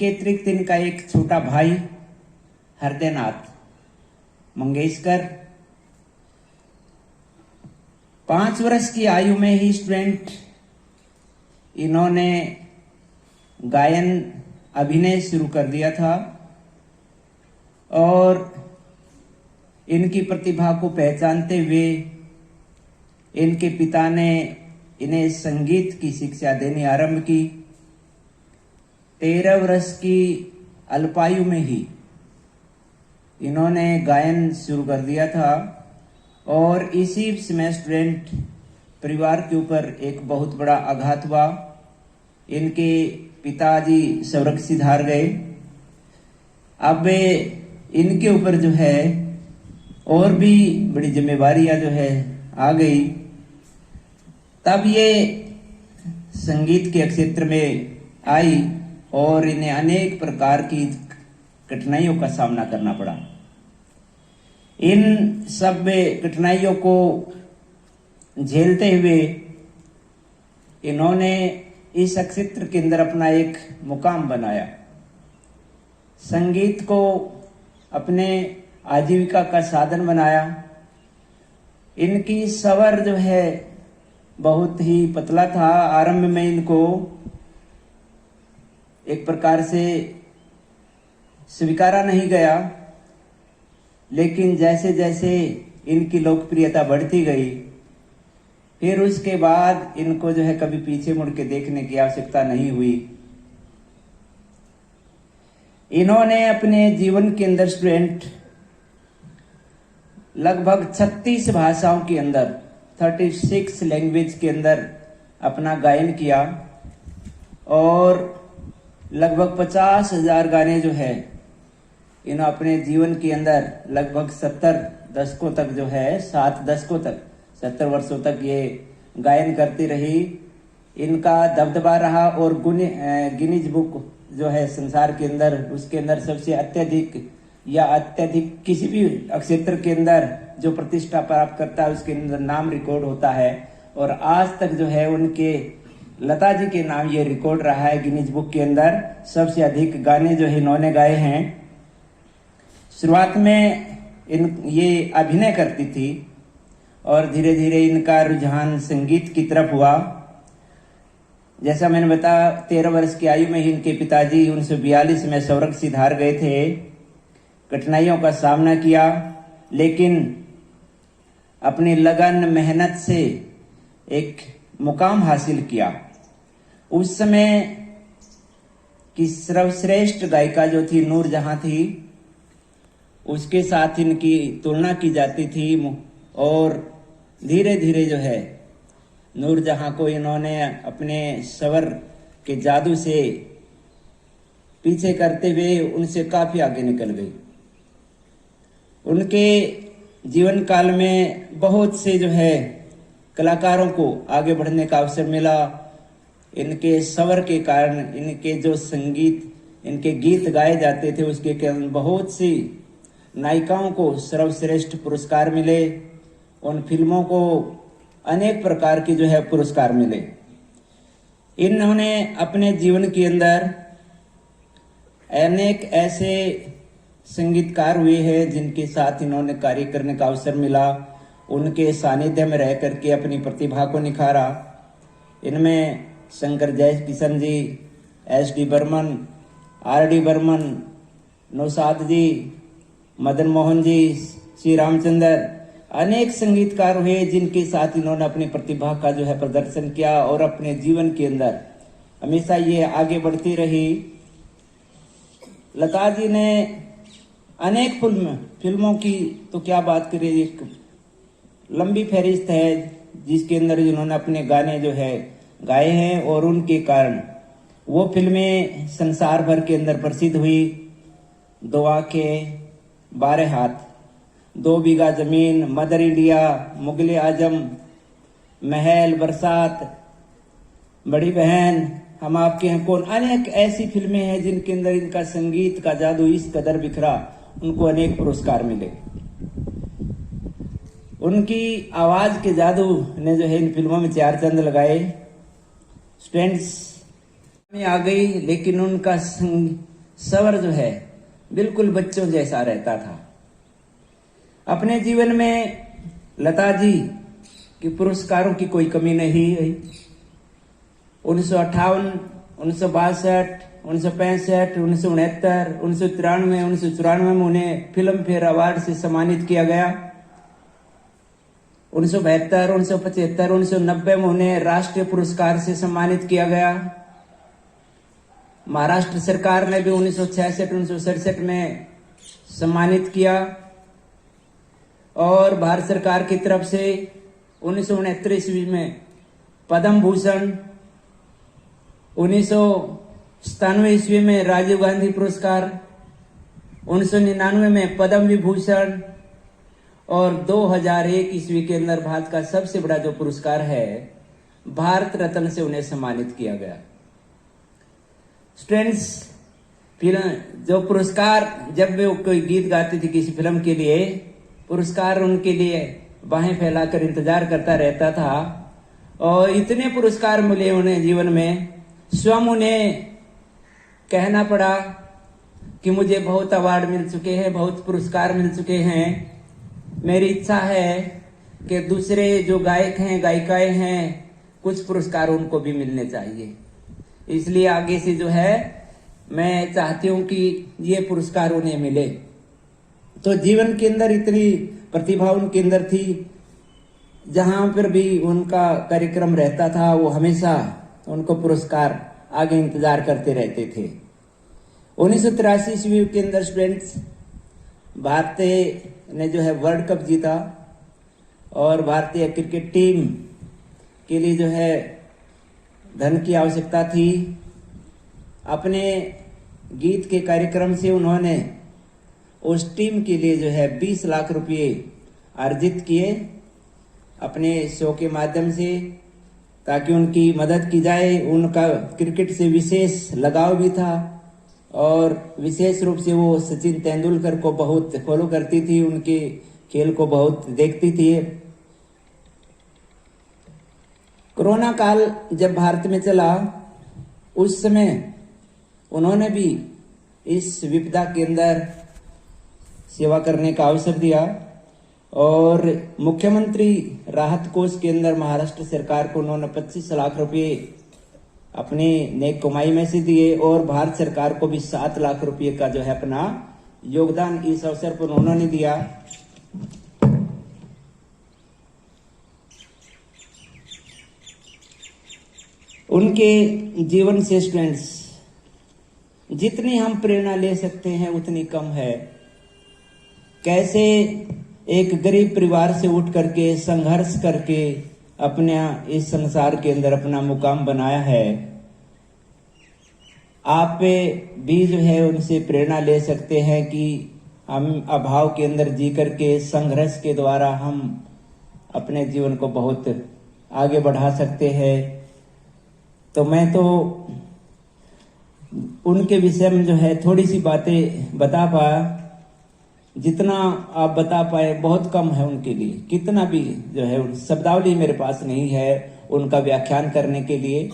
इनके अतिरिक्त इनका एक छोटा भाई हृदयनाथ मंगेशकर 5 वर्ष की आयु में ही स्टूडेंट इन्होंने गायन अभिनय शुरू कर दिया था और इनकी प्रतिभा को पहचानते हुए इनके पिता ने इन्हें संगीत की शिक्षा देनी आरंभ की। 13 वर्ष की अल्पायु में ही इन्होंने गायन शुरू कर दिया था और इसी समय स्टूडेंट परिवार के ऊपर एक बहुत बड़ा आघात हुआ। इनके पिताजी स्वर्ग सिधार गए। अब इनके ऊपर जो है और भी बड़ी जिम्मेवारियां जो है आ गई। तब ये संगीत के क्षेत्र में आई और इन्हें अनेक प्रकार की कठिनाइयों का सामना करना पड़ा। इन सब कठिनाइयों को झेलते हुए इन्होंने इस क्षेत्र के अंदर अपना एक मुकाम बनाया। संगीत को अपने आजीविका का साधन बनाया। इनकी स्वर जो है बहुत ही पतला था। आरंभ में इनको एक प्रकार से स्वीकारा नहीं गया, लेकिन जैसे जैसे इनकी लोकप्रियता बढ़ती गई फिर उसके बाद इनको जो है कभी पीछे मुड़ के देखने की आवश्यकता नहीं हुई। इन्होंने अपने जीवन के अंदर स्टूडेंट लगभग 36 भाषाओं के अंदर 36 लैंग्वेज के अंदर अपना गायन किया और लगभग 50,000 गाने जो है इन्होंने अपने जीवन के अंदर लगभग 70 दशकों तक जो है 7 दशकों तक 70 वर्षों तक ये गायन करती रही। इनका दबदबा रहा और गिनीज बुक जो है संसार के अंदर उसके अंदर सबसे अत्यधिक किसी भी क्षेत्र के अंदर जो प्रतिष्ठा प्राप्त करता है उसके अंदर नाम रिकॉर्ड होता है। और आज तक जो है उनके लता जी के नाम ये रिकॉर्ड रहा है गिनीज बुक के अंदर। सबसे अधिक गाने जो है इन्होंने गाए हैं। शुरुआत में ये अभिनय करती थी और धीरे धीरे इनका रुझान संगीत की तरफ हुआ। जैसा मैंने बताया 13 वर्ष की आयु में ही इनके पिताजी 1942 में स्वर्ग सिधार गए थे। कठिनाइयों का सामना किया लेकिन अपनी लगन मेहनत से एक मुकाम हासिल किया। उस समय की सर्वश्रेष्ठ गायिका जो थी नूरजहां थी, उसके साथ इनकी तुलना की जाती थी और धीरे धीरे जो है नूरजहां को इन्होंने अपने स्वर के जादू से पीछे करते हुए उनसे काफी आगे निकल गई। उनके जीवन काल में बहुत से जो है कलाकारों को आगे बढ़ने का अवसर मिला। इनके स्वर के कारण इनके जो संगीत इनके गीत गाए जाते थे उसके कारण बहुत सी नायिकाओं को सर्वश्रेष्ठ पुरस्कार मिले। उन फिल्मों को अनेक प्रकार के जो है पुरस्कार मिले। इन्होंने अपने जीवन के अंदर अनेक ऐसे संगीतकार हुए हैं जिनके साथ इन्होंने कार्य करने का अवसर मिला। उनके सानिध्य में रह करके अपनी प्रतिभा को निखारा। इनमें शंकर जयकिशन जी, S.D. बर्मन, R.D. बर्मन, नौशाद जी, मदन मोहन जी, श्री रामचंद्र अनेक संगीतकार हुए जिनके साथ इन्होंने अपनी प्रतिभा का जो है प्रदर्शन किया और अपने जीवन के अंदर हमेशा ये आगे बढ़ती रही। लता जी ने अनेक फिल्मों की तो क्या बात करें, एक लंबी फहरिस्त है जिसके अंदर इन्होंने अपने गाने जो है गाए हैं और उनके कारण वो फिल्में संसार भर के अंदर प्रसिद्ध हुई। 2 आंखें, 12 हाथ, 2 बीघा जमीन, मदर इंडिया, मुगले आजम, महल, बरसात, बड़ी बहन, हम आपके हैं कौन, अनेक ऐसी फिल्में हैं जिनके अंदर इनका संगीत का जादू इस कदर बिखरा, उनको अनेक पुरस्कार मिले। उनकी आवाज के जादू ने जो है इन फिल्मों में 4 चांद लगाए। स्टूडेंट्स में आ गई लेकिन उनका स्वर जो है बिल्कुल बच्चों जैसा रहता था। अपने जीवन में लता जी की पुरस्कारों की कोई कमी नहीं हुई। 1958, 1962, 1965, 1969, 1993, 1994 में उन्हें फिल्म फेयर अवार्ड से सम्मानित किया गया। 1972, 1975, 1990 में उन्हें राष्ट्रीय पुरस्कार से सम्मानित किया गया। महाराष्ट्र सरकार ने भी 1966, 1967 में सम्मानित किया और भारत सरकार की तरफ से 1969 ईस्वी में पद्म भूषण, 1997 ईस्वी में राजीव गांधी पुरस्कार, 1999 में पद्म विभूषण और 2001 ईस्वी के अंदर भारत का सबसे बड़ा जो पुरस्कार है भारत रत्न से उन्हें सम्मानित किया गया। स्टूडेंट्स, जो पुरस्कार, जब वे कोई गीत गाती थी किसी फिल्म के लिए, पुरस्कार उनके लिए बाहें फैलाकर इंतजार करता रहता था और इतने पुरस्कार मिले उन्हें जीवन में, स्वयं उन्हें कहना पड़ा कि मुझे बहुत अवार्ड मिल चुके हैं, बहुत पुरस्कार मिल चुके हैं। मेरी इच्छा है कि दूसरे जो गायक हैं, गायिकाएं हैं, कुछ पुरस्कार उनको भी मिलने चाहिए। इसलिए आगे से जो है मैं चाहती हूं कि ये पुरस्कार उन्हें मिले। तो जीवन के अंदर इतनी प्रतिभा उनके अंदर थी, जहां पर भी उनका कार्यक्रम रहता था वो हमेशा उनको पुरस्कार आगे इंतजार करते रहते थे। 1983 ईस्वी के अंदर स्टूडेंट्स, भारतीय ने जो है वर्ल्ड कप जीता और भारतीय क्रिकेट टीम के लिए जो है धन की आवश्यकता थी। अपने गीत के कार्यक्रम से उन्होंने उस टीम के लिए जो है 20 लाख रुपए अर्जित किए अपने शो के माध्यम से, ताकि उनकी मदद की जाए। उनका क्रिकेट से विशेष लगाव भी था और विशेष रूप से वो सचिन तेंदुलकर को बहुत फॉलो करती थी, उनके खेल को बहुत देखती थी। कोरोना काल जब भारत में चला, उस समय उन्होंने भी इस विपदा के अंदर सेवा करने का अवसर दिया और मुख्यमंत्री राहत कोष के अंदर महाराष्ट्र सरकार को उन्होंने 25 लाख रुपए अपनी नेक कमाई में से दिए और भारत सरकार को भी 7 लाख रुपए का जो है अपना योगदान इस अवसर पर उन्होंने दिया। उनके जीवन से स्टूडेंट्स जितनी हम प्रेरणा ले सकते हैं उतनी कम है। कैसे एक गरीब परिवार से उठ करके संघर्ष करके अपने इस संसार के अंदर अपना मुकाम बनाया है। आप भी जो है उनसे प्रेरणा ले सकते हैं कि हम अभाव के अंदर जी करके संघर्ष के द्वारा हम अपने जीवन को बहुत आगे बढ़ा सकते हैं। तो मैं तो उनके विषय में जो है थोड़ी सी बातें बता पाया, जितना आप बता पाए बहुत कम है उनके लिए। कितना भी जो है शब्दावली मेरे पास नहीं है उनका व्याख्यान करने के लिए।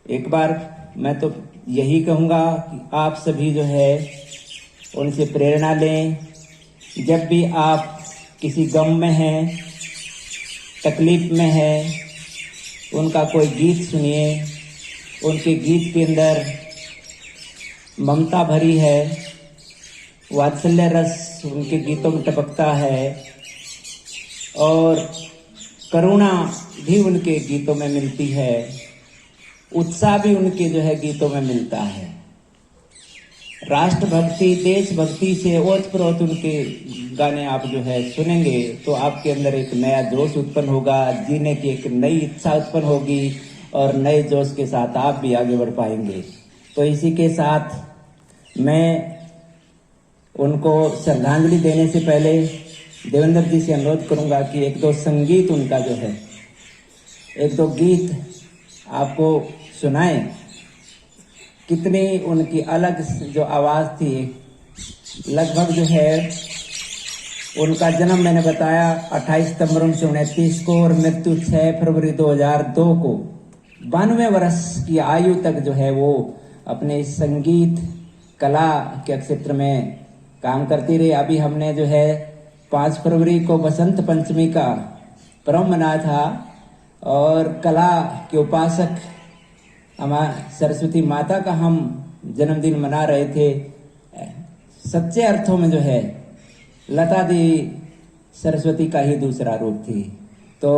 एक बार मैं तो यही कहूंगा कि आप सभी जो है उनसे प्रेरणा लें। जब भी आप किसी गम में हैं, तकलीफ में हैं, उनका कोई गीत सुनिए। उनके गीत के अंदर ममता भरी है, वात्सल्य रस उनके गीतों में टपकता है और करुणा भी उनके गीतों में मिलती है, उत्साह भी उनके जो है गीतों में मिलता है। राष्ट्रभक्ति, देशभक्ति से ओतप्रोत उनके गाने आप जो है सुनेंगे तो आपके अंदर एक नया जोश उत्पन्न होगा, जीने की एक नई इच्छा उत्पन्न होगी और नए जोश के साथ आप भी आगे बढ़ पाएंगे। तो इसी के साथ मैं उनको श्रद्धांजलि देने से पहले देवेंद्र जी से अनुरोध करूंगा कि एक दो संगीत उनका जो है, एक दो गीत आपको सुनाएं। कितनी उनकी अलग जो आवाज थी। लगभग जो है उनका जन्म मैंने बताया 28 सितंबर 1929 को और मृत्यु 6 फरवरी 2002 को। 92 वर्ष की आयु तक जो है वो अपने संगीत कला के क्षेत्र में काम करती रही। अभी हमने जो है 5 फरवरी को बसंत पंचमी का पर्व मनाया था और कला के उपासक हमारे सरस्वती माता का हम जन्मदिन मना रहे थे। सच्चे अर्थों में जो है लता दी सरस्वती का ही दूसरा रूप थी। तो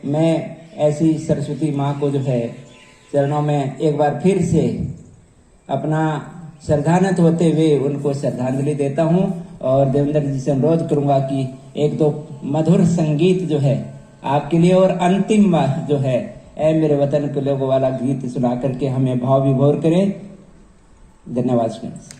मैं ऐसी सरस्वती माँ को जो है चरणों में एक बार फिर से अपना श्रद्धान्वित होते हुए उनको श्रद्धांजलि देता हूँ और देवेंद्र जी से अनुरोध करूंगा कि एक दो मधुर संगीत जो है आपके लिए और अंतिम जो है ऐ मेरे वतन के लोगों वाला गीत सुना करके हमें भाव विभोर करें। धन्यवाद फ्रेंड्स।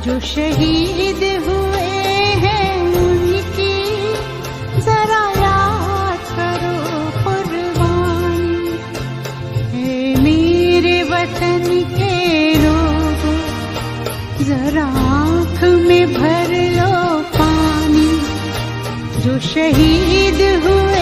जो शहीद हुए हैं उनकी जरा याद करो कुर्बानी। हे मेरे वतन के लोगों, जरा आँख में भर लो पानी। जो शहीद हुए